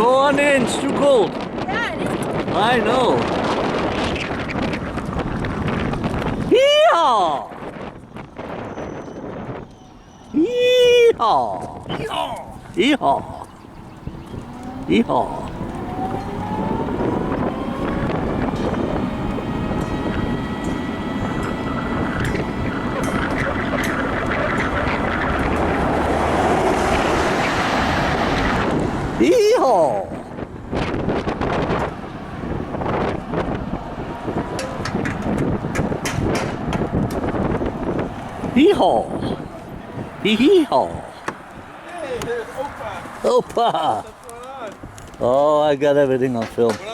Go on in, it's too cold. Yeah, it is. I know. Yeehaw! Yeehaw! Yeehaw! Yeehaw! Yeehaw! Yeehaw! Yeehaw! Hey, there's Opa. Opa! What's going on? Oh, I got everything on film. What